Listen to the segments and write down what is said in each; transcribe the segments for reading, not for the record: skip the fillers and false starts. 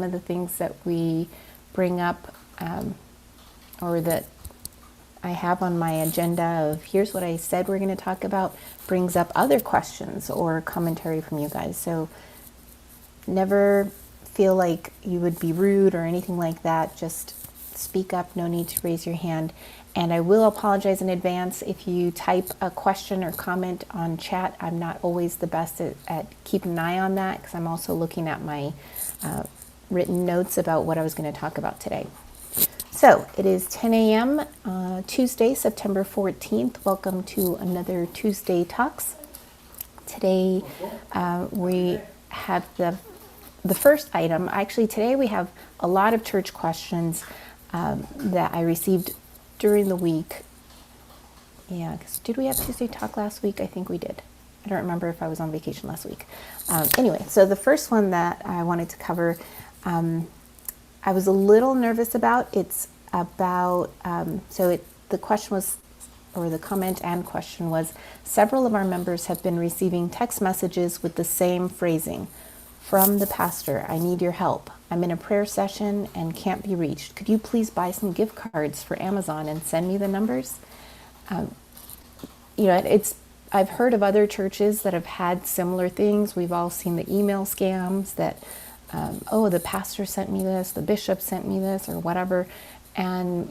of the things that we bring up, or that I have on my agenda of here's what I said we're going to talk about, brings up other questions or commentary from you guys. So never feel like you would be rude or anything like that. Just speak up, no need to raise your hand. And I will apologize in advance if you type a question or comment on chat. I'm not always the best at keeping an eye on that, because I'm also looking at my written notes about what I was going to talk about today. So it is 10 a.m. Tuesday, September 14th. Welcome to another Tuesday Talks. Today we have the first item. Actually, today we have a lot of church questions that I received during the week. Yeah, because did we have Tuesday Talk last week? I think we did. I don't remember if I was on vacation last week. Anyway, so the first one that I wanted to cover, I was a little nervous about. It's about, the question was, or the comment and question was, several of our members have been receiving text messages with the same phrasing. From the pastor, I need your help. I'm in a prayer session and can't be reached. Could you please buy some gift cards for Amazon and send me the numbers? I've heard of other churches that have had similar things. We've all seen the email scams that, the pastor sent me this, the bishop sent me this, or whatever. And,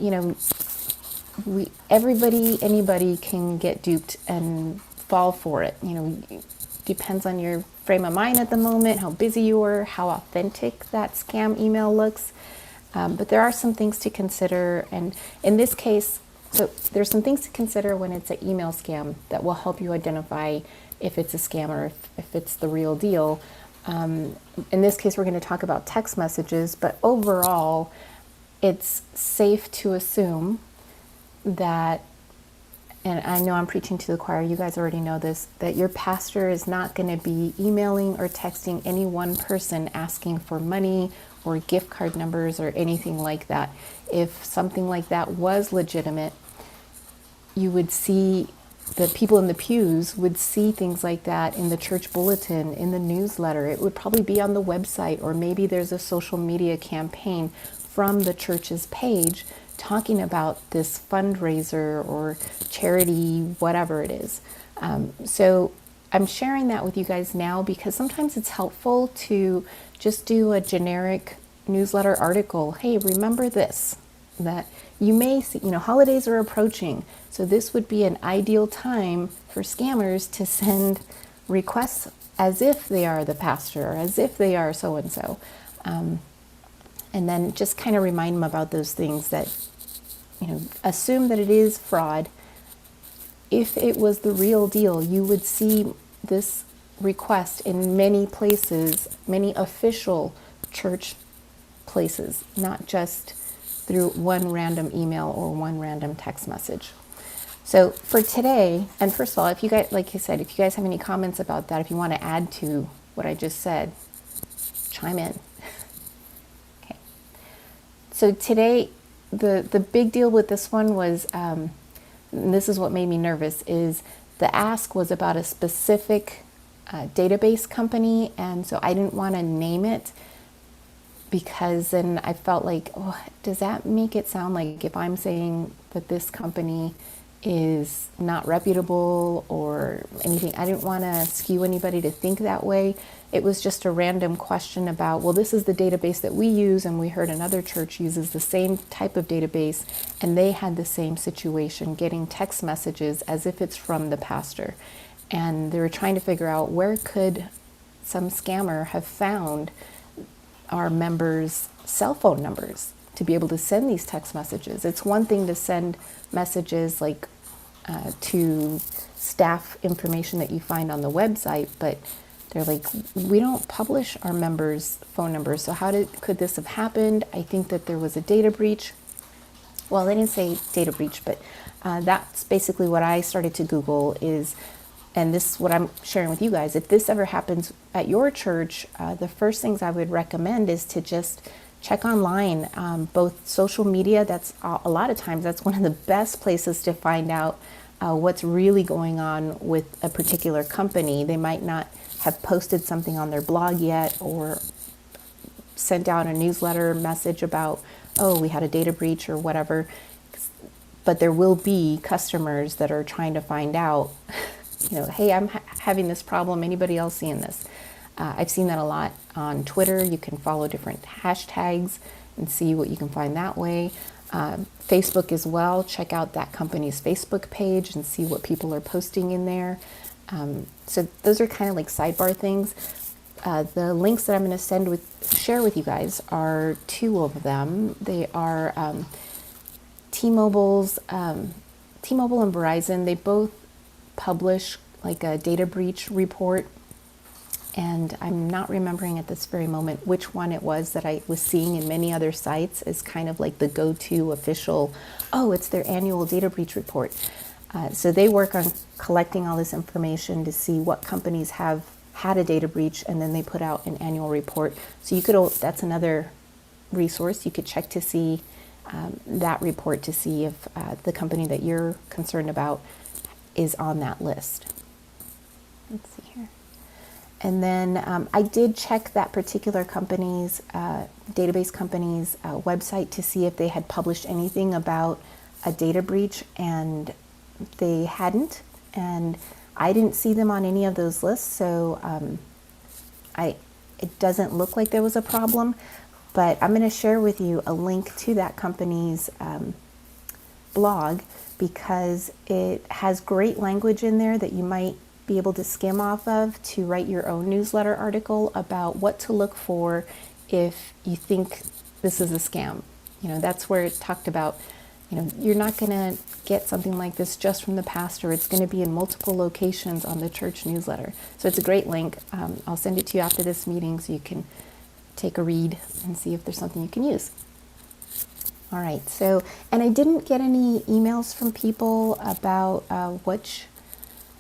anybody can get duped and fall for it. Depends on your frame of mind at the moment, how busy you are, how authentic that scam email looks. But there are some things to consider. And in this case, so there's some things to consider when it's an email scam that will help you identify if it's a scam or if it's the real deal. In this case, we're going to talk about text messages, but overall, it's safe to assume that, and I know I'm preaching to the choir, you guys already know this, that your pastor is not going to be emailing or texting any one person asking for money or gift card numbers or anything like that. If something like that was legitimate, you would see, the people in the pews would see things like that in the church bulletin, in the newsletter. It would probably be on the website, or maybe there's a social media campaign from the church's page talking about this fundraiser or charity, whatever it is. So I'm sharing that with you guys now because sometimes it's helpful to just do a generic newsletter article. Hey, remember this, that you may see, holidays are approaching. So this would be an ideal time for scammers to send requests as if they are the pastor, or as if they are so-and-so. And then just kind of remind them about those things that, assume that it is fraud. If it was the real deal, you would see this request in many places, many official church places, not just through one random email or one random text message. So for today, and first of all, if you guys, like I said, if you guys have any comments about that, if you want to add to what I just said, chime in. Okay. So today, the big deal with this one was, and this is what made me nervous, is the ask was about a specific database company, and so I didn't want to name it, because then I felt like, does that make it sound like if I'm saying that this company is not reputable or anything? I didn't want to skew anybody to think that way. It was just a random question about, well, this is the database that we use, and we heard another church uses the same type of database, and they had the same situation, getting text messages as if it's from the pastor. And they were trying to figure out, where could some scammer have found our members' cell phone numbers to be able to send these text messages. It's one thing to send messages like to staff information that you find on the website, but they're like, we don't publish our members' phone numbers, so could this have happened? I think that there was a data breach. Well, they didn't say data breach, but that's basically what I started to Google is, and this is what I'm sharing with you guys. If this ever happens at your church, the first things I would recommend is to just check online, both social media. That's a lot of times that's one of the best places to find out what's really going on with a particular company. They might not have posted something on their blog yet, or sent out a newsletter message about, oh, we had a data breach or whatever. But there will be customers that are trying to find out, hey, I'm having this problem. Anybody else seeing this? I've seen that a lot on Twitter. You can follow different hashtags and see what you can find that way. Facebook as well. Check out that company's Facebook page and see what people are posting in there. So those are kind of like sidebar things. The links that I'm going to share with you guys are two of them. They are T-Mobile and Verizon. They both publish like a data breach report, and I'm not remembering at this very moment which one it was that I was seeing in many other sites as kind of like the go-to official, oh, it's their annual data breach report. So they work on collecting all this information to see what companies have had a data breach, and then they put out an annual report. So that's another resource. You could check to see that report to see if the company that you're concerned about is on that list. Let's see here. And then I did check that particular company's, database company's website to see if they had published anything about a data breach, and they hadn't. And I didn't see them on any of those lists, so it doesn't look like there was a problem. But I'm going to share with you a link to that company's blog, because it has great language in there that you might be able to skim off of to write your own newsletter article about what to look for if you think this is a scam. That's where it talked about, you're not going to get something like this just from the pastor. It's going to be in multiple locations on the church newsletter. So it's a great link. I'll send it to you after this meeting so you can take a read and see if there's something you can use. All right, so, and I didn't get any emails from people about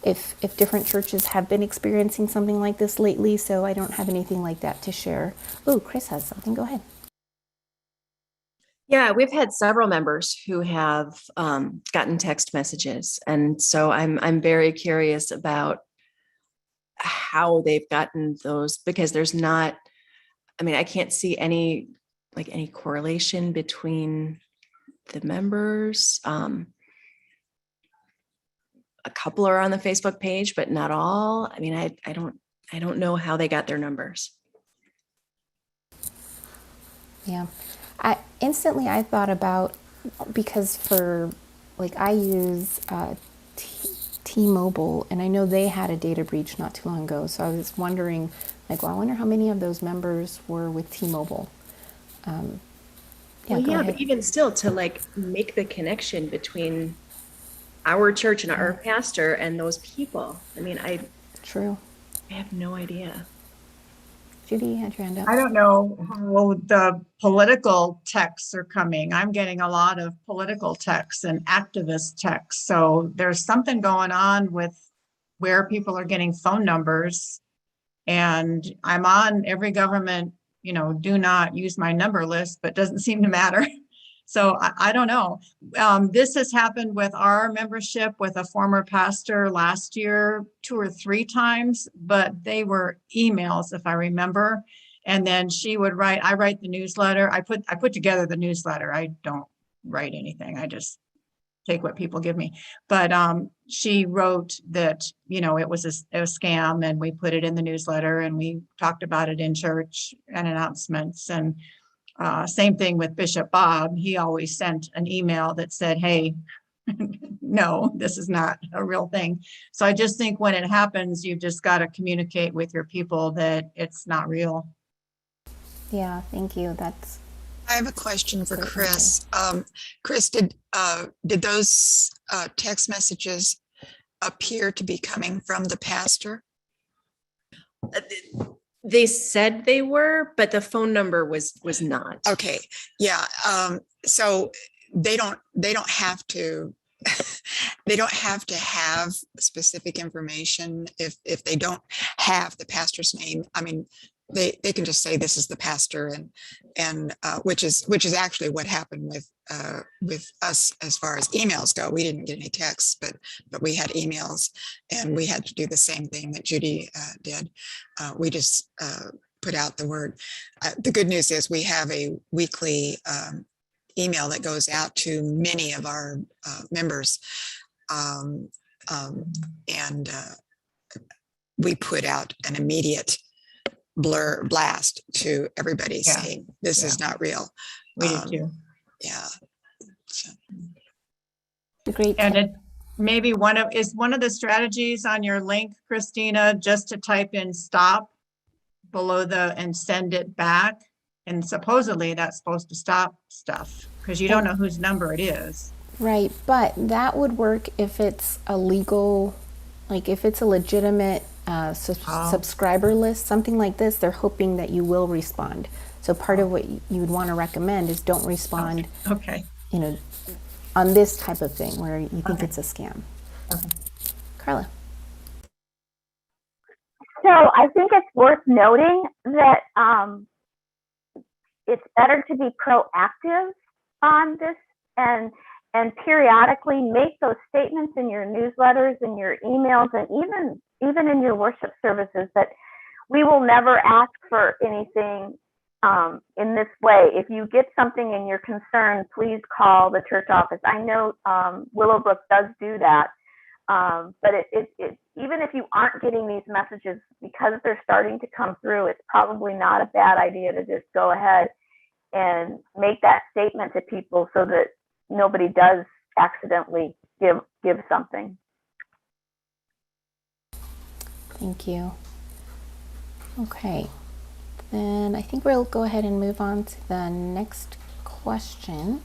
if different churches have been experiencing something like this lately, so I don't have anything like that to share. Oh, Chris has something. Go ahead. Yeah, we've had several members who have gotten text messages, and so I'm very curious about how they've gotten those, because there's not, I can't see any correlation between the members. A couple are on the Facebook page, but not all. I don't know how they got their numbers. Yeah. I thought about, because I use T-Mobile, and I know they had a data breach not too long ago. So I was wondering, I wonder how many of those members were with T-Mobile. But even still, to make the connection between our church and our pastor and those people. True. I have no idea. Judy, you had your hand up. I don't know how the political texts are coming. I'm getting a lot of political texts and activist texts. So there's something going on with where people are getting phone numbers. And I'm on every government, do not use my number list, but doesn't seem to matter. So I don't know. This has happened with our membership with a former pastor last year, 2 or 3 times, but they were emails, if I remember. And then she would I write the newsletter. I put together the newsletter. I don't write anything. I just take what people give me. But she wrote that, it was a scam, and we put it in the newsletter, and we talked about it in church and announcements. And same thing with Bishop Bob. He always sent an email that said, hey, no, this is not a real thing. So I just think when it happens, you've just got to communicate with your people that it's not real. Yeah, thank you. I have a question for Chris. Chris, did those text messages appear to be coming from the pastor? They said they were, but the phone number was not. Okay. Yeah. So they don't have to they don't have to have specific information if they don't have the pastor's name. They can just say this is the pastor, and which is actually what happened with us as far as emails go. We didn't get any texts, but we had emails, and we had to do the same thing that Judy did. We just put out the word. The good news is we have a weekly email that goes out to many of our members. And we put out an immediate blast to everybody saying, this is not real. We do too. Yeah. So. Great. And it maybe one of the strategies on your link, Christina, just to type in stop below and send it back. And supposedly that's supposed to stop stuff because you don't know whose number it is. Right, but that would work if it's a legal, like if it's a legitimate subscriber list, something like this, they're hoping that you will respond. So part of what you would want to recommend is don't respond, Okay. you know, on this type of thing where you think it's a scam. Okay. Carla. So I think it's worth noting that it's better to be proactive on this and periodically make those statements in your newsletters and your emails and even in your worship services that we will never ask for anything in this way. If you get something and you're concerned, please call the church office. I know Willowbrook does do that, but it even if you aren't getting these messages, because they're starting to come through, it's probably not a bad idea to just go ahead and make that statement to people so that nobody does accidentally give something. Thank you. Okay, then I think we'll go ahead and move on to the next question.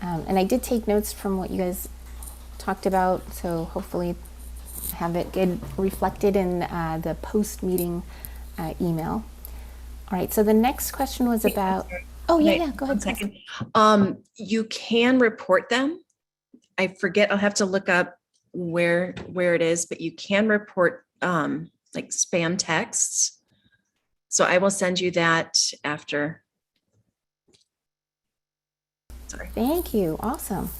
And I did take notes from what you guys talked about, so hopefully have it get reflected in the post-meeting email. All right, so the next question was about, oh yeah, go ahead. 1 second. You can report them. I forget, I'll have to look up where it is, but you can report like spam texts. So I will send you that after. Sorry. Thank you, awesome.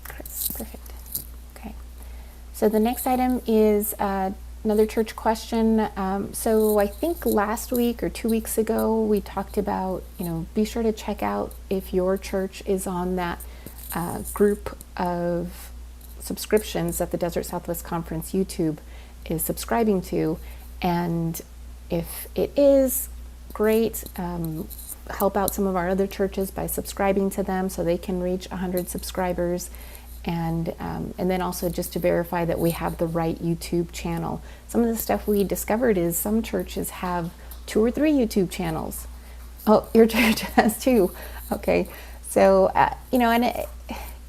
Perfect. Okay, so the next item is another church question. So I think last week or 2 weeks ago, we talked about, be sure to check out if your church is on that group of subscriptions that the Desert Southwest Conference YouTube is subscribing to. And if it is, great. Help out some of our other churches by subscribing to them so they can reach 100 subscribers. And then also just to verify that we have the right YouTube channel. Some of the stuff we discovered is some churches have 2 or 3 YouTube channels. Oh, your church has 2. Okay. So, and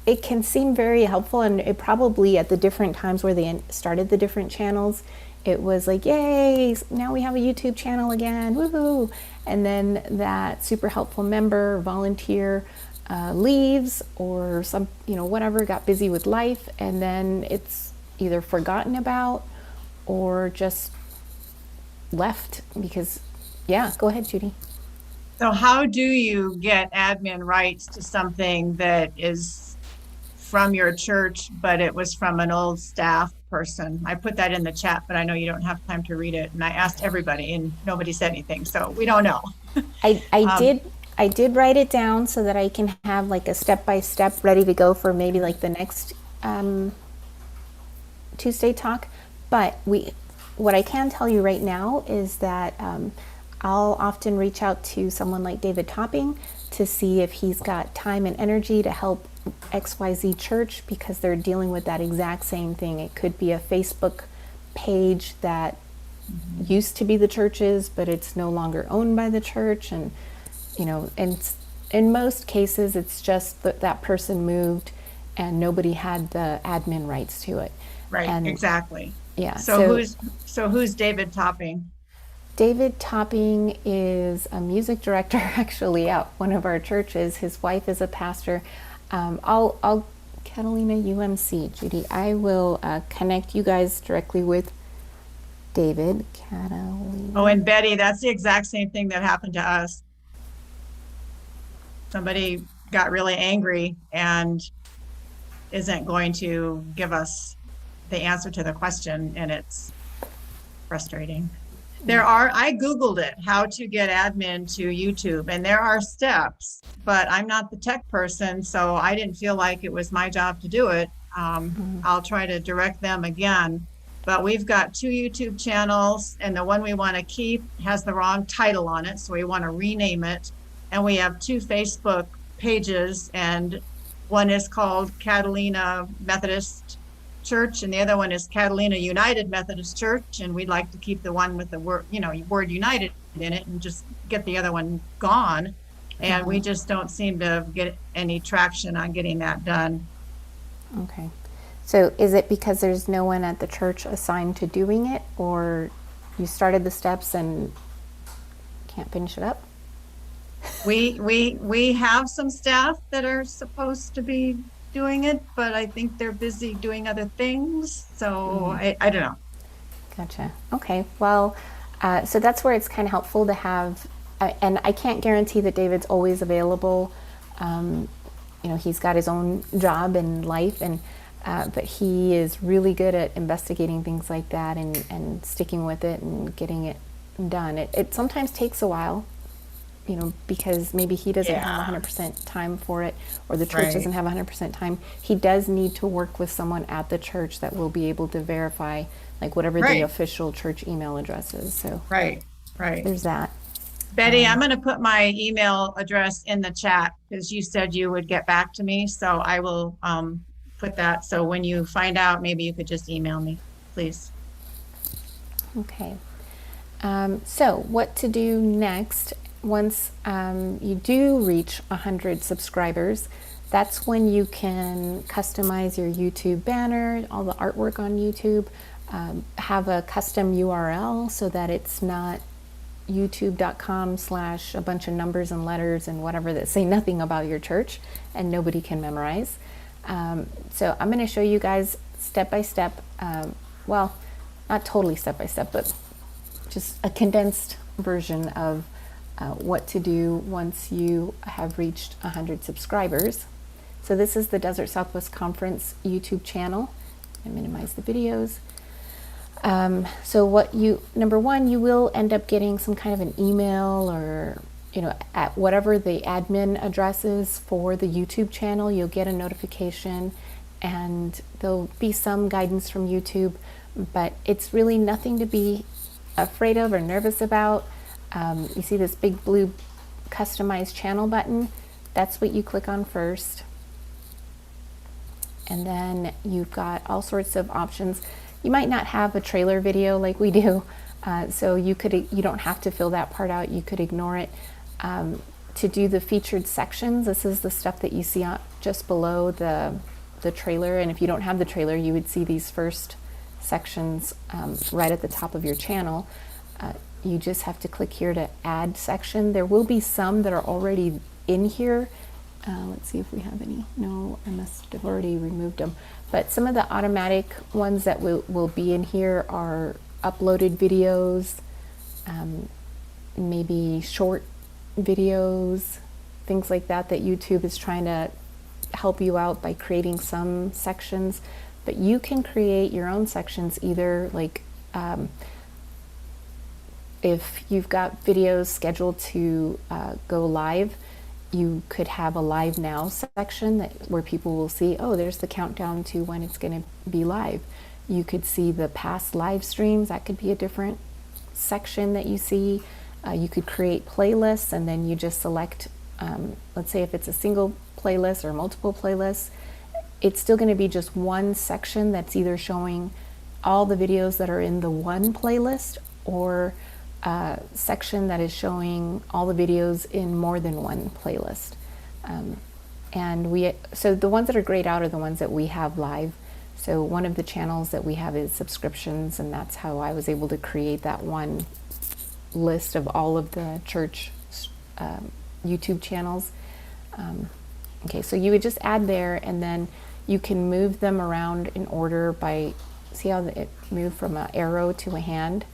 it can seem very helpful, and it probably at the different times where they started the different channels, it was like, yay, now we have a YouTube channel again, woohoo. And then that super helpful member, volunteer, leaves or some, whatever, got busy with life, and then it's either forgotten about or just left because, go ahead, Judy. So how do you get admin rights to something that is from your church, but it was from an old staff person? I put that in the chat, but I know you don't have time to read it. And I asked everybody and nobody said anything. So we don't know. I did write it down so that I can have like a step-by-step ready to go for maybe like the next Tuesday talk. But what I can tell you right now is that I'll often reach out to someone like David Topping to see if he's got time and energy to help XYZ church, because they're dealing with that exact same thing. It could be a Facebook page that used to be the church's, but it's no longer owned by the church. And, and in most cases, it's just that person moved and nobody had the admin rights to it. Right, and, exactly. Yeah. So who's David Topping? David Topping is a music director actually at one of our churches. His wife is a pastor. I'll Catalina UMC, Judy. I will connect you guys directly with David. Catalina. Oh, and Betty, that's the exact same thing that happened to us. Somebody got really angry and isn't going to give us the answer to the question, and it's frustrating. I Googled it, how to get admin to YouTube, and there are steps, but I'm not the tech person, so I didn't feel like it was my job to do it. I'll try to direct them again, but we've got 2 YouTube channels, and the one we want to keep has the wrong title on it, so we want to rename it. And we have 2 Facebook pages, and one is called Catalina Methodist Church, and the other one is Catalina United Methodist Church, and we'd like to keep the one with the word United in it and just get the other one gone. And we just don't seem to get any traction on getting that done. Okay. So is it because there's no one at the church assigned to doing it, or you started the steps and can't finish it up? We have some staff that are supposed to be doing it, but I think they're busy doing other things. So I don't know. Gotcha. Okay. Well, so that's where it's kind of helpful to have, and I can't guarantee that David's always available. He's got his own job and life, and but he is really good at investigating things like that and sticking with it and getting it done. It sometimes takes a while, because maybe he doesn't have 100% time for it, or the church doesn't have 100% time. He does need to work with someone at the church that will be able to verify, like, whatever the official church email address is. So there's that. Betty, I'm going to put my email address in the chat because you said you would get back to me. So I will put that. So when you find out, maybe you could just email me, please. Okay. So what to do next? Once you do reach 100 subscribers, that's when you can customize your YouTube banner, all the artwork on YouTube, have a custom URL so that it's not youtube.com/ a bunch of numbers and letters and whatever that say nothing about your church and nobody can memorize. So I'm going to show you guys step by step, well, not totally step by step, but just a condensed version of what to do once you have reached 100 subscribers. So this is the Desert Southwest Conference YouTube channel. I minimize the videos. So number one, you will end up getting some kind of an email, or at whatever the admin address is for the YouTube channel, you'll get a notification, and there'll be some guidance from YouTube, but it's really nothing to be afraid of or nervous about. You see this big blue customize channel button? That's what you click on first. And then you've got all sorts of options. You might not have a trailer video like we do, so you don't have to fill that part out. You could ignore it. To do the featured sections, this is the stuff that you see just below the trailer. And if you don't have the trailer, you would see these first sections right at the top of your channel. You just have to click here to add section. There will be some that are already in here. Let's see if we have any. No, I must have already removed them. But some of the automatic ones that will be in here are uploaded videos, maybe short videos, things like that YouTube is trying to help you out by creating some sections. But you can create your own sections, either like if you've got videos scheduled to go live, you could have a live now section where people will see, oh, there's the countdown to when it's going to be live. You could see the past live streams. That could be a different section that you see. You could create playlists, and then you just select, let's say if it's a single playlist or multiple playlists, it's still going to be just one section that's either showing all the videos that are in the one playlist, or section that is showing all the videos in more than one playlist. So the ones that are grayed out are the ones that we have live. So one of the channels that we have is subscriptions, and that's how I was able to create that one list of all of the church YouTube channels. Okay, so you would just add there, and then you can move them around in order by, see how it moved from an arrow to a hand?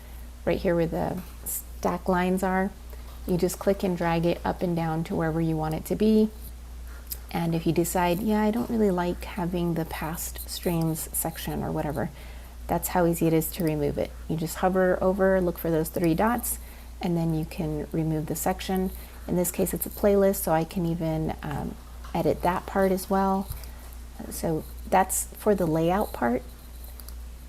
Right here where the stack lines are, you just click and drag it up and down to wherever you want it to be. And if you decide, yeah, I don't really like having the past streams section or whatever, That's how easy it is to remove it. You just hover over, look for those 3 dots, and then you can remove the section. In this case, it's a playlist, so I can even edit that part as well. So that's for the layout part.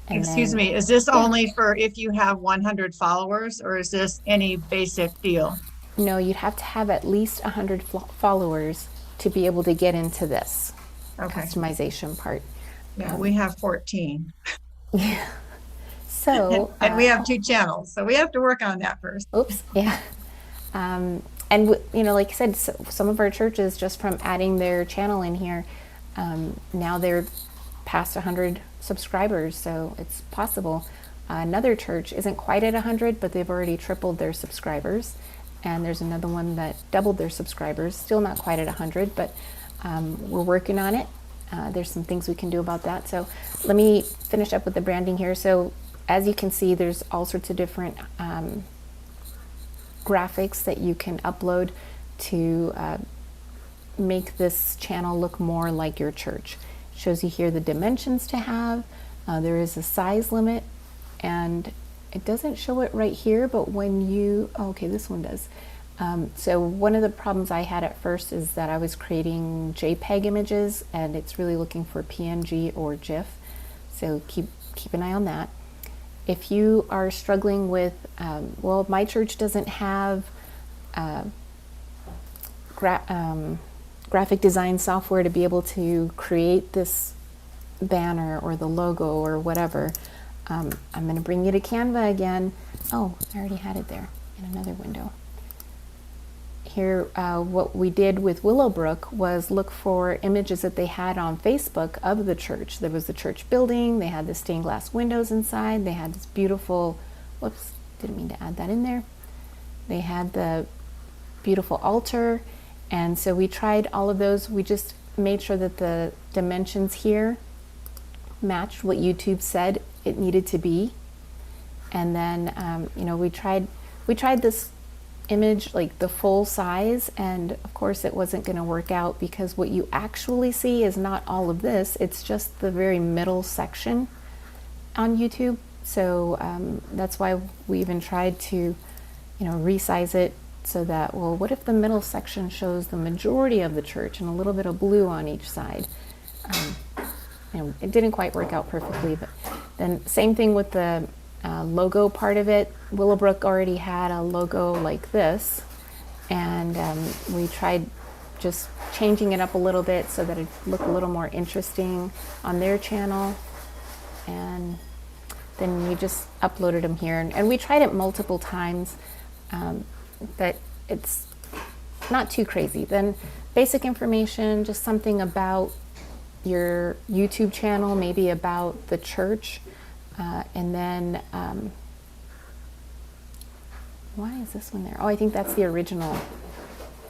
And Excuse then- me, is this only for if you have 100 followers, or is this any basic deal? No, you'd have to have at least 100 followers to be able to get into this Okay, customization part. yeah, we have 14. So, And we have 2 channels, so we have to work on that first. oops, yeah. And you know, like I said, some of our churches, just from adding their channel in here, now they're past 100 subscribers, so it's possible. Another church isn't quite at 100, but they've already tripled their subscribers. And there's another one that doubled their subscribers, still not quite at 100, but we're working on it. There's some things we can do about that. So let me finish up with the branding here. So as you can see, there's all sorts of different graphics that you can upload to make this channel look more like your church. It shows you here the dimensions to have. There is a size limit, and it doesn't show it right here, but when you, okay, this one does. So one of the problems I had at first is that I was creating JPEG images, and it's really looking for PNG or GIF. So keep an eye on that. If you are struggling with, well, my church doesn't have graphic design software to be able to create this banner or the logo or whatever, I'm going to bring you to Canva again. Oh, I already had it there in another window. Here, what we did with Willowbrook was look for images that they had on Facebook of the church. There was the church building, they had the stained glass windows inside, they had this beautiful, whoops, didn't mean to add that in there. They had the beautiful altar, and so we tried all of those. We just made sure that the dimensions here matched what YouTube said it needed to be. And then, you know, we tried this image like the full size, and of course it wasn't going to work out because what you actually see is not all of this, it's just the very middle section on YouTube. So that's why we even tried to, you know, resize it so that, well, what if the middle section shows the majority of the church and a little bit of blue on each side? You know, it didn't quite work out perfectly, but then same thing with the logo part of it. Willowbrook already had a logo like this, and we tried just changing it up a little bit so that it looked a little more interesting on their channel, and then we just uploaded them here, and we tried it multiple times, but it's not too crazy. Then basic information, just something about your YouTube channel, maybe about the church, and then why is this one there? Oh, I think that's the original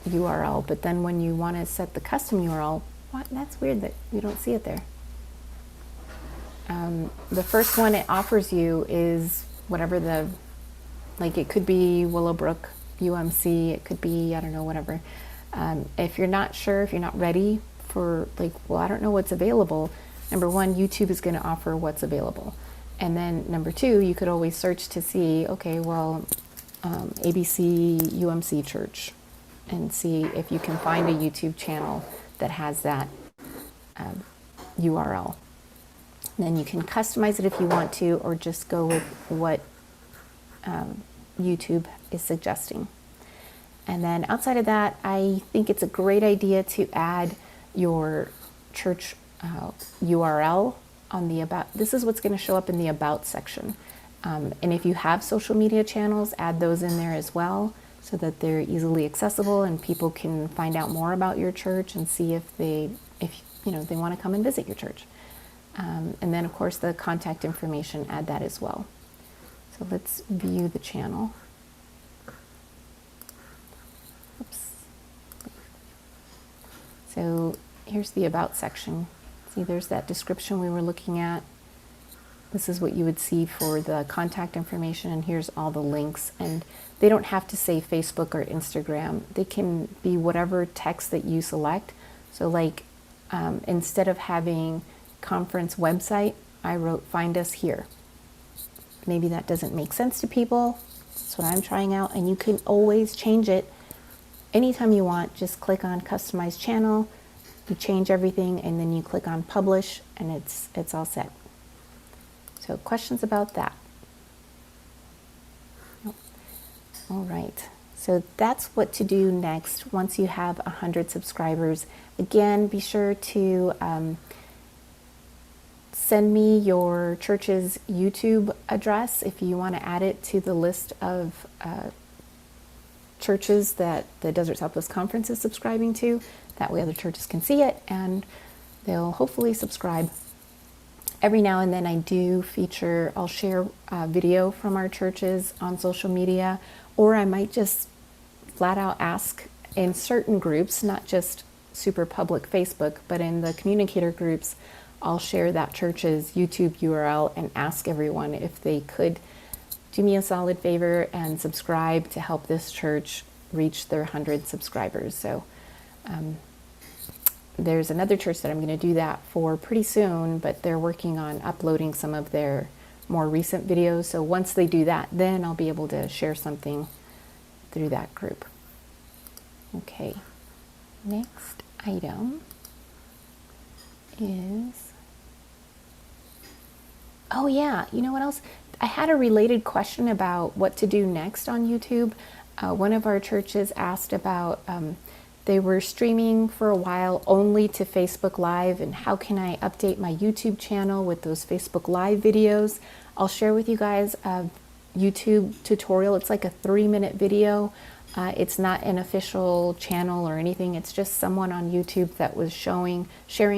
URL, but then when you want to set the custom URL, what? That's weird that you don't see it there. The first one it offers you is whatever the, like it could be Willowbrook UMC, it could be, I don't know, whatever. If you're not sure, if you're not ready for, like, well, I don't know what's available, number one, YouTube is going to offer what's available. And then number two, you could always search to see, okay, well, ABC UMC Church, and see if you can find a YouTube channel that has that URL. And then you can customize it if you want to, or just go with what YouTube is suggesting. And then outside of that, I think it's a great idea to add your church URL on the about. This is what's going to show up in the about section. And if you have social media channels, add those in there as well, so that they're easily accessible and people can find out more about your church and see if they want to come and visit your church. And then of course the contact information, add that as well. So let's view the channel. Oops. So here's the about section. See, there's that description we were looking at. This is what you would see for the contact information, and here's all the links. And they don't have to say Facebook or Instagram. They can be whatever text that you select. So like instead of having conference website, I wrote find us here. maybe that doesn't make sense to people. That's what I'm trying out, and you can always change it anytime you want. Just click on customize channel, you change everything, and then you click on publish, and it's all set. So questions about that? Nope. All right. So that's what to do next once you have 100 subscribers. Again, be sure to send me your church's YouTube address if you want to add it to the list of churches that the Desert Southwest Conference is subscribing to. That way other churches can see it and they'll hopefully subscribe. Every now and then I'll share video from our churches on social media, or I might just flat out ask in certain groups, not just super public Facebook, but in the communicator groups, I'll share that church's YouTube URL and ask everyone if they could do me a solid favor and subscribe to help this church reach their 100 subscribers. So there's another church that I'm going to do that for pretty soon, but they're working on uploading some of their more recent videos. So once they do that, then I'll be able to share something through that group. Okay, next item is, oh yeah, you know what else? I had a related question about what to do next on YouTube. One of our churches asked about, they were streaming for a while only to Facebook Live, and how can I update my YouTube channel with those Facebook Live videos? I'll share with you guys a YouTube tutorial. It's like a 3-minute video. It's not an official channel or anything. It's just someone on YouTube that was sharing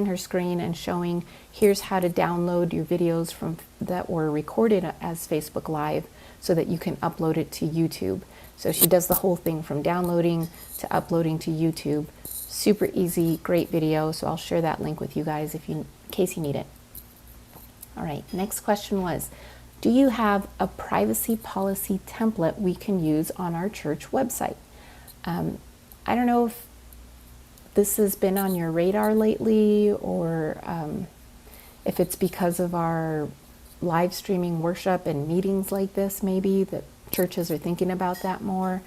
her screen and showing, here's how to download your videos that were recorded as Facebook Live so that you can upload it to YouTube. So she does the whole thing from downloading to uploading to YouTube. Super easy, great video. So I'll share that link with you guys in case you need it. All right, next question was, do you have a privacy policy template we can use on our church website? I don't know if this has been on your radar lately, or if it's because of our live streaming worship and meetings like this, maybe that churches are thinking about that more.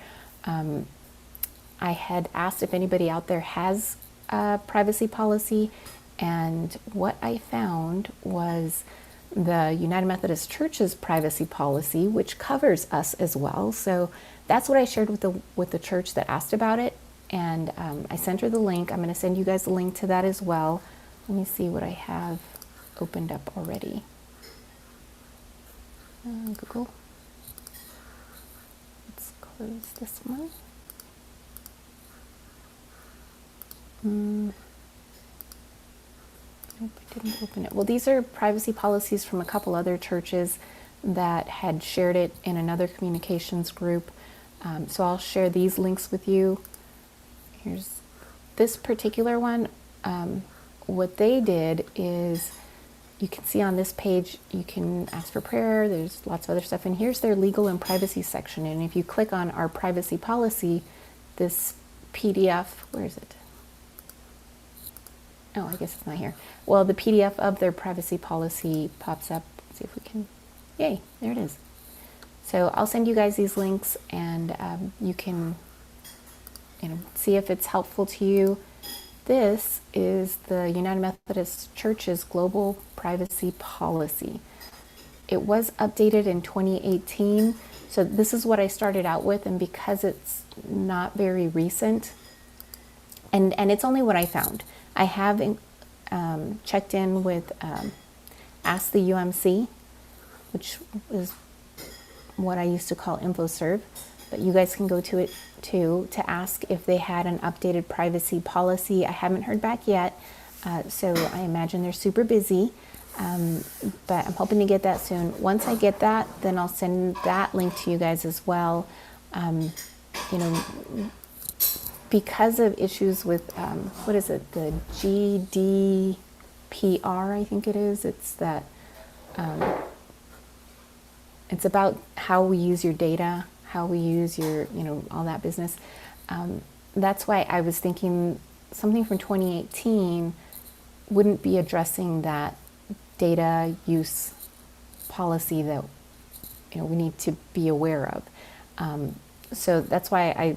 I had asked if anybody out there has a privacy policy, and what I found was the United Methodist Church's privacy policy, which covers us as well. So that's what I shared with the church that asked about it, and I sent her the link. I'm going to send you guys the link to that as well. Let me see what I have opened up already. Google. Let's close this one. Nope, I didn't open it. Well, these are privacy policies from a couple other churches that had shared it in another communications group. So I'll share these links with you. Here's this particular one. What they did is, you can see on this page, you can ask for prayer. There's lots of other stuff. And here's their legal and privacy section. And if you click on our privacy policy, this PDF, where is it? Oh, I guess it's not here. Well, the PDF of their privacy policy pops up. Let's see if we can, yay, there it is. So I'll send you guys these links, and you can see if it's helpful to you. This is the United Methodist Church's global privacy policy. It was updated in 2018. So this is what I started out with, and because it's not very recent, and it's only what I found. I have checked in with Ask the UMC, which is what I used to call InfoServe, but you guys can go to it too to ask if they had an updated privacy policy. I haven't heard back yet, so I imagine they're super busy, but I'm hoping to get that soon. Once I get that, then I'll send that link to you guys as well. Because of issues with, what is it, the GDPR, I think it is. It's that, it's about how we use your data, how we use your, all that business. That's why I was thinking something from 2018 wouldn't be addressing that data use policy that we need to be aware of. So that's why I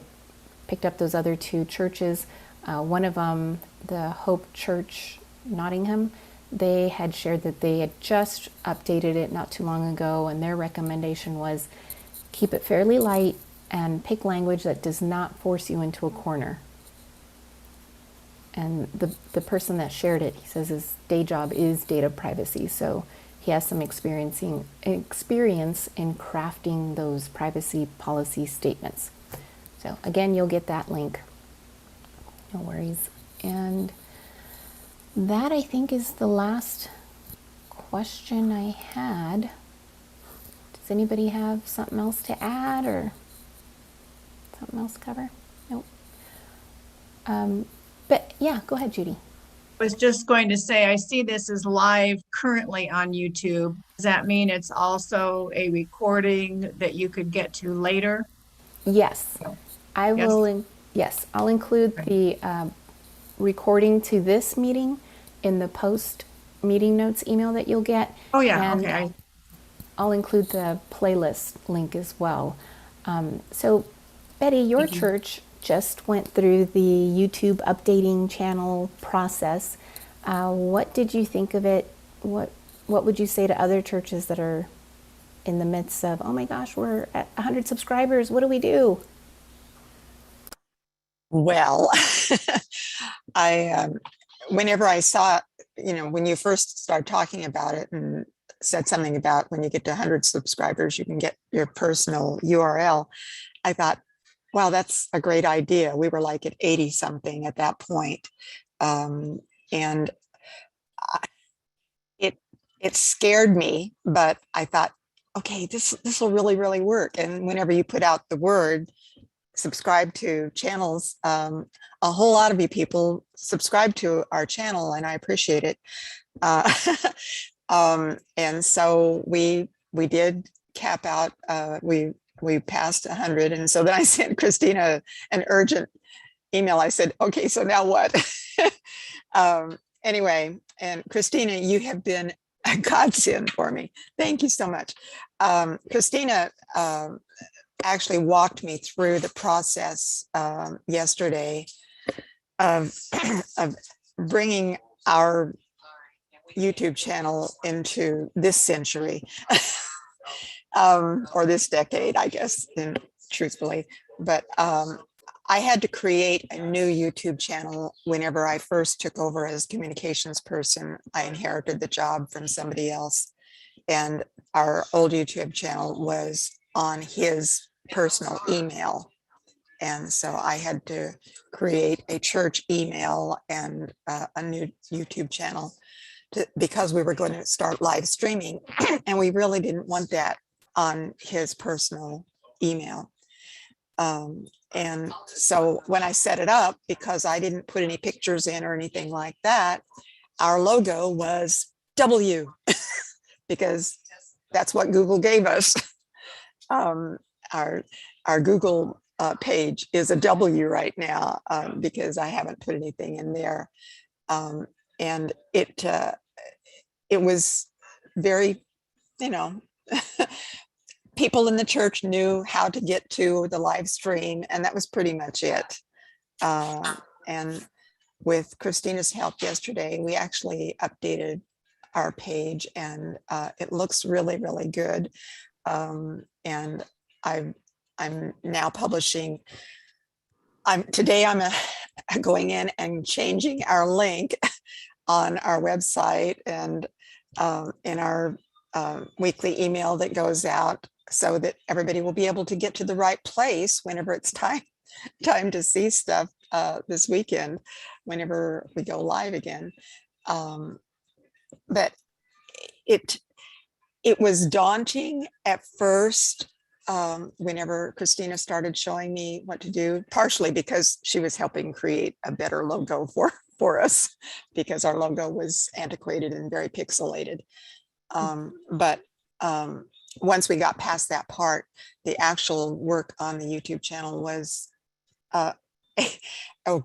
picked up those other two churches. One of them, the Hope Church Nottingham, they had shared that they had just updated it not too long ago, and their recommendation was keep it fairly light and pick language that does not force you into a corner. And the person that shared it, he says his day job is data privacy, so he has some experience in crafting those privacy policy statements. So again, you'll get that link. No worries. And that, I think, is the last question I had. Does anybody have something else to add or something else to cover? Nope. But yeah, go ahead, Judy. Was just going to say, I see this is live currently on YouTube. Does that mean it's also a recording that you could get to later? Yes, I Yes. will. Yes, I'll include the recording to this meeting in the post meeting notes email that you'll get. Oh, yeah. And Okay. I'll include the playlist link as well. So, Betty, your Thank you. church just went through the YouTube updating channel process. What did you think of it? What would you say to other churches that are in the midst of, oh my gosh, we're at 100 subscribers, what do we do? Well, whenever I saw, when you first started talking about it and said something about when you get to 100 subscribers, you can get your personal URL, I thought, wow, that's a great idea. We were like at 80 something at that point. And it scared me, but I thought, okay, this will really, really work. And whenever you put out the word, subscribe to channels, a whole lot of you people subscribe to our channel, and I appreciate it. And so we did cap out, we passed 100. And so then I sent Christina an urgent email. I said, okay, so now what? Anyway, and Christina, you have been a godsend for me. Thank you so much. Christina actually walked me through the process yesterday of bringing our YouTube channel into this century or this decade, I guess, truthfully. But I had to create a new YouTube channel whenever I first took over as communications person. I inherited the job from somebody else, and our old YouTube channel was on his personal email. And so I had to create a church email and a new YouTube channel because we were going to start live streaming. And we really didn't want that on his personal email. And so when I set it up, because I didn't put any pictures in or anything like that, our logo was W because that's what Google gave us. Our Google page is a W right now because I haven't put anything in there. And it was very, people in the church knew how to get to the live stream, and that was pretty much it. And with Christina's help yesterday, we actually updated our page, and it looks really, really good. And I'm now publishing. Today I'm going in and changing our link on our website and in our weekly email that goes out, so that everybody will be able to get to the right place whenever it's time to see stuff this weekend, whenever we go live again. But it was daunting at first. Whenever Christina started showing me what to do, partially because she was helping create a better logo for us, because our logo was antiquated and very pixelated. But once we got past that part, the actual work on the YouTube channel was a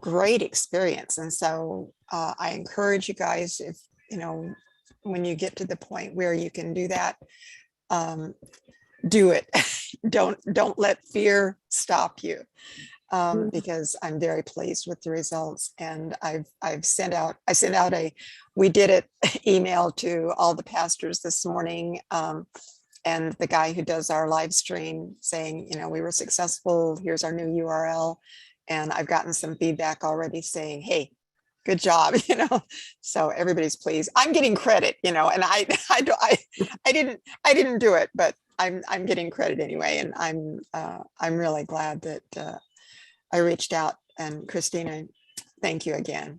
great experience. And so I encourage you guys, if when you get to the point where you can do that, do it. Don't let fear stop you. Because I'm very pleased with the results, and I sent out we did it email to all the pastors this morning, and the guy who does our live stream saying, we were successful, here's our new URL, and I've gotten some feedback already saying, hey, good job, so everybody's pleased. I'm getting credit, and I didn't do it, but I'm getting credit anyway, and I'm really glad that I reached out. And Christina, thank you again.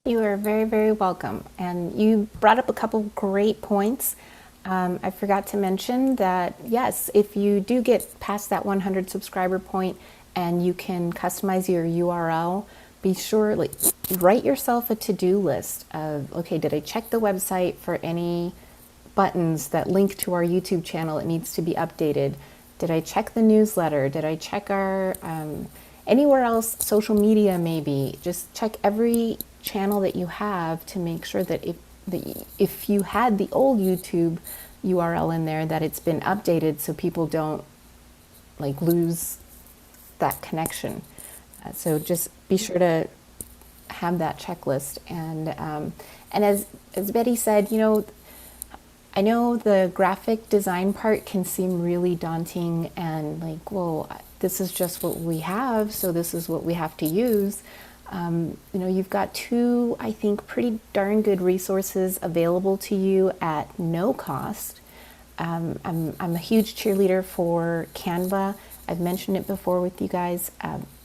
You are very, very welcome. And you brought up a couple great points. I forgot to mention that, yes, if you do get past that 100 subscriber point and you can customize your URL, be sure, write yourself a to-do list of, okay, did I check the website for any buttons that link to our YouTube channel that needs to be updated? Did I check the newsletter? Did I check our anywhere else, social media maybe? Just check every channel that you have to make sure that if you had the old YouTube URL in there, that it's been updated so people don't lose that connection. So just be sure to have that checklist. And as Betty said, I know the graphic design part can seem really daunting and well, this is just what we have, so this is what we have to use. You've got two, I think, pretty darn good resources available to you at no cost. I'm a huge cheerleader for Canva. I've mentioned it before with you guys.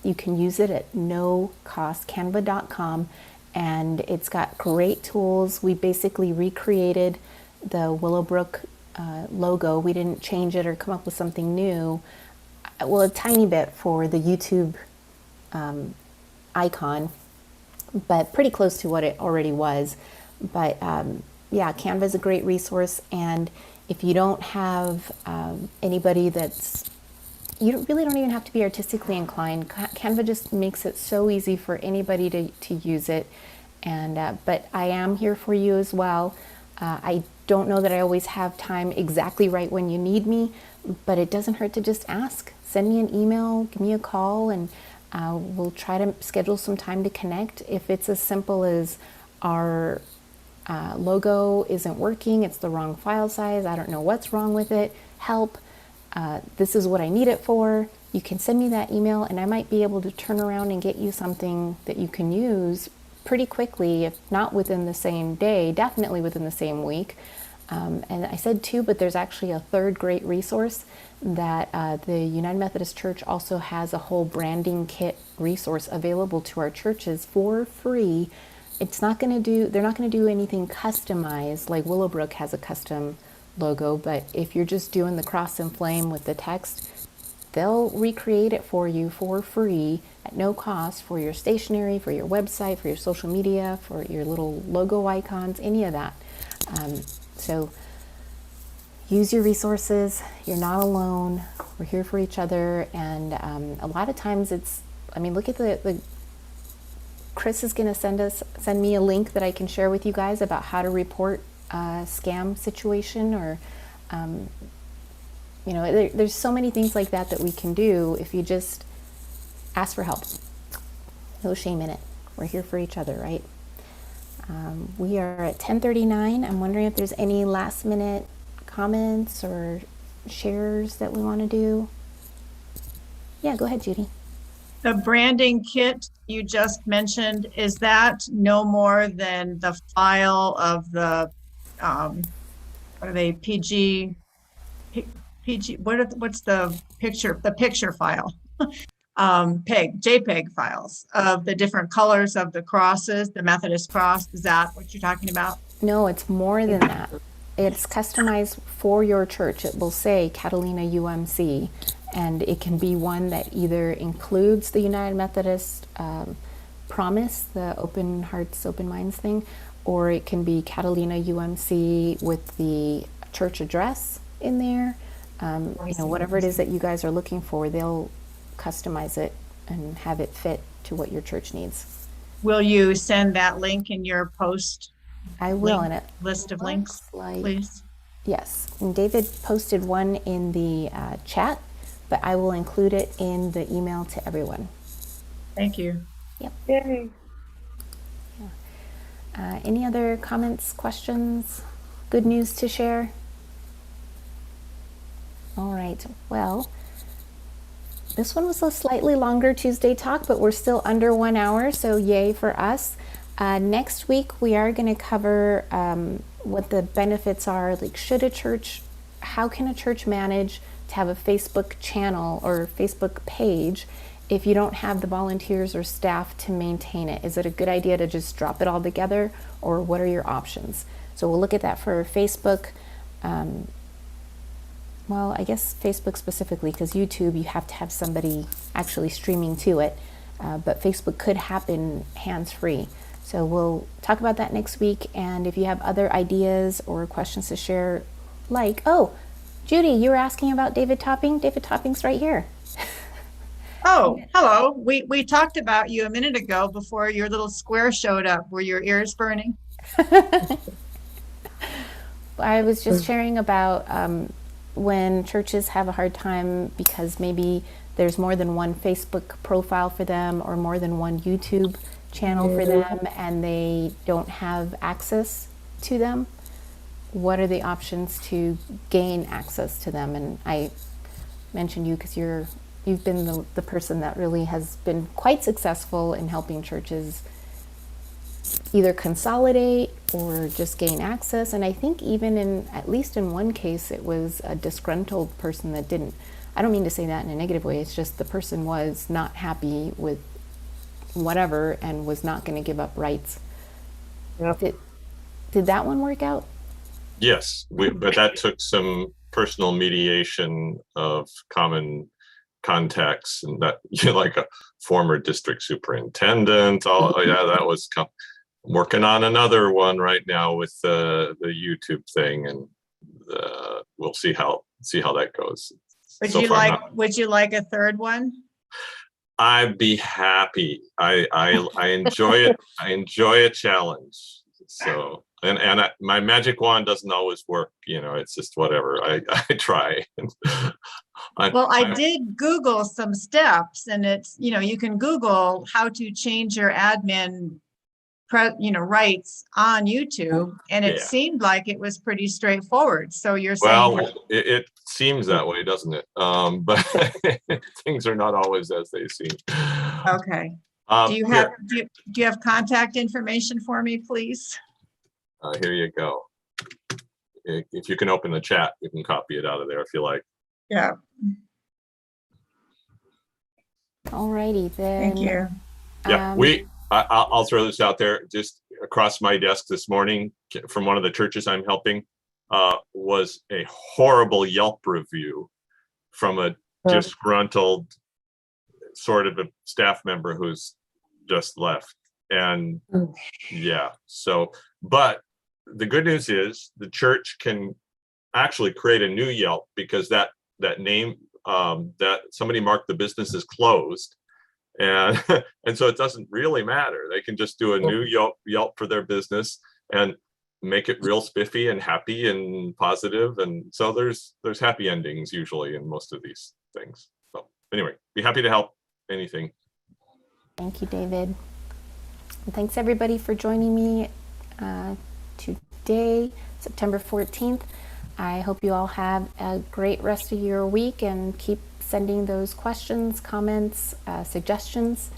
You can use it at no cost, canva.com, and it's got great tools. We basically recreated the Willowbrook logo. We didn't change it or come up with something new. Well, a tiny bit for the YouTube icon, but pretty close to what it already was. But yeah, Canva is a great resource. And if you don't have anybody you really don't even have to be artistically inclined. Canva just makes it so easy for anybody to use it. And but I am here for you as well. I don't know that I always have time exactly right when you need me, but it doesn't hurt to just ask. Send me an email, give me a call, and we'll try to schedule some time to connect. If it's as simple as our logo isn't working, it's the wrong file size, I don't know what's wrong with it, help, this is what I need it for, you can send me that email and I might be able to turn around and get you something that you can use pretty quickly, if not within the same day, definitely within the same week. And I said two, but there's actually a third great resource that the United Methodist Church also has a whole branding kit resource available to our churches for free. It's not going to do, they're not going to do anything customized like Willowbrook has a custom logo, but if you're just doing the cross and flame with the text, they'll recreate it for you for free at no cost for your stationery, for your website, for your social media, for your little logo icons, any of that. So use your resources. You're not alone. We're here for each other. And a lot of times look at the Chris is going to send me a link that I can share with you guys about how to report a scam situation, or there's so many things like that we can do if you just ask for help. No shame in it. We're here for each other, right? We are at 10:39. I'm wondering if there's any last minute comments or shares that we want to do. Yeah, go ahead, Judy. The branding kit you just mentioned, is that no more than the file of the, what are they, PG, what's the picture file? JPEG files of the different colors of the crosses, the Methodist cross. Is that what you're talking about? No, it's more than that. It's customized for your church. It will say Catalina UMC, and it can be one that either includes the United Methodist promise, the open hearts, open minds thing, or it can be Catalina UMC with the church address in there. Whatever it is that you guys are looking for, they'll customize it and have it fit to what your church needs. Will you send that link in your post? I will, in it list of links, please. Yes, and David posted one in the chat, but I will include it in the email to everyone. Thank you. Yay. Any other comments, questions, good news to share? All right, well, this one was a slightly longer Tuesday talk, but we're still under 1 hour, so yay for us. Next week, we are going to cover what the benefits are, like how can a church manage to have a Facebook channel or Facebook page if you don't have the volunteers or staff to maintain it? Is it a good idea to just drop it all together, or what are your options? So we'll look at that for Facebook. Well, I guess Facebook specifically, because YouTube, you have to have somebody actually streaming to it. But Facebook could happen hands-free. So we'll talk about that next week. And if you have other ideas or questions to share, oh, Judy, you were asking about David Topping. David Topping's right here. Oh, hello. We talked about you a minute ago before your little square showed up. Were your ears burning? I was just sharing about when churches have a hard time because maybe there's more than one Facebook profile for them or more than one YouTube channel for them, and they don't have access to them. What are the options to gain access to them? And I mentioned you because you've been the person that really has been quite successful in helping churches either consolidate or just gain access. And I think even at least in one case, it was a disgruntled person that didn't, I don't mean to say that in a negative way, it's just the person was not happy with whatever and was not going to give up rights. Yep. Did that one work out? Yes, but that took some personal mediation of common contacts, and that like a former district superintendent. That was working on another one right now with the YouTube thing, and we'll see how that goes. Would you like a third one? I'd be happy. I enjoy it. I enjoy a challenge. So and my magic wand doesn't always work. It's just whatever. I try. I did Google some steps, and it's you can Google how to change your admin rights on YouTube, and it seemed like it was pretty straightforward. So you're saying, well, it seems that way, doesn't it? But things are not always as they seem. Okay. Do you have contact information for me, please? Here you go. If you can open the chat, you can copy it out of there if you like. Yeah. Alrighty then. Thank you. Yeah, I'll throw this out there. Just across my desk this morning from one of the churches I'm helping was a horrible Yelp review from a disgruntled sort of a staff member who's just left. And but the good news is the church can actually create a new Yelp, because that name that somebody marked the business as closed. And so it doesn't really matter. They can just do a new Yelp for their business and make it real spiffy and happy and positive. And so there's happy endings usually in most of these things. So anyway, be happy to help. Anything. Thank you, David. And thanks everybody for joining me today, September 14th. I hope you all have a great rest of your week and keep sending those questions, comments, suggestions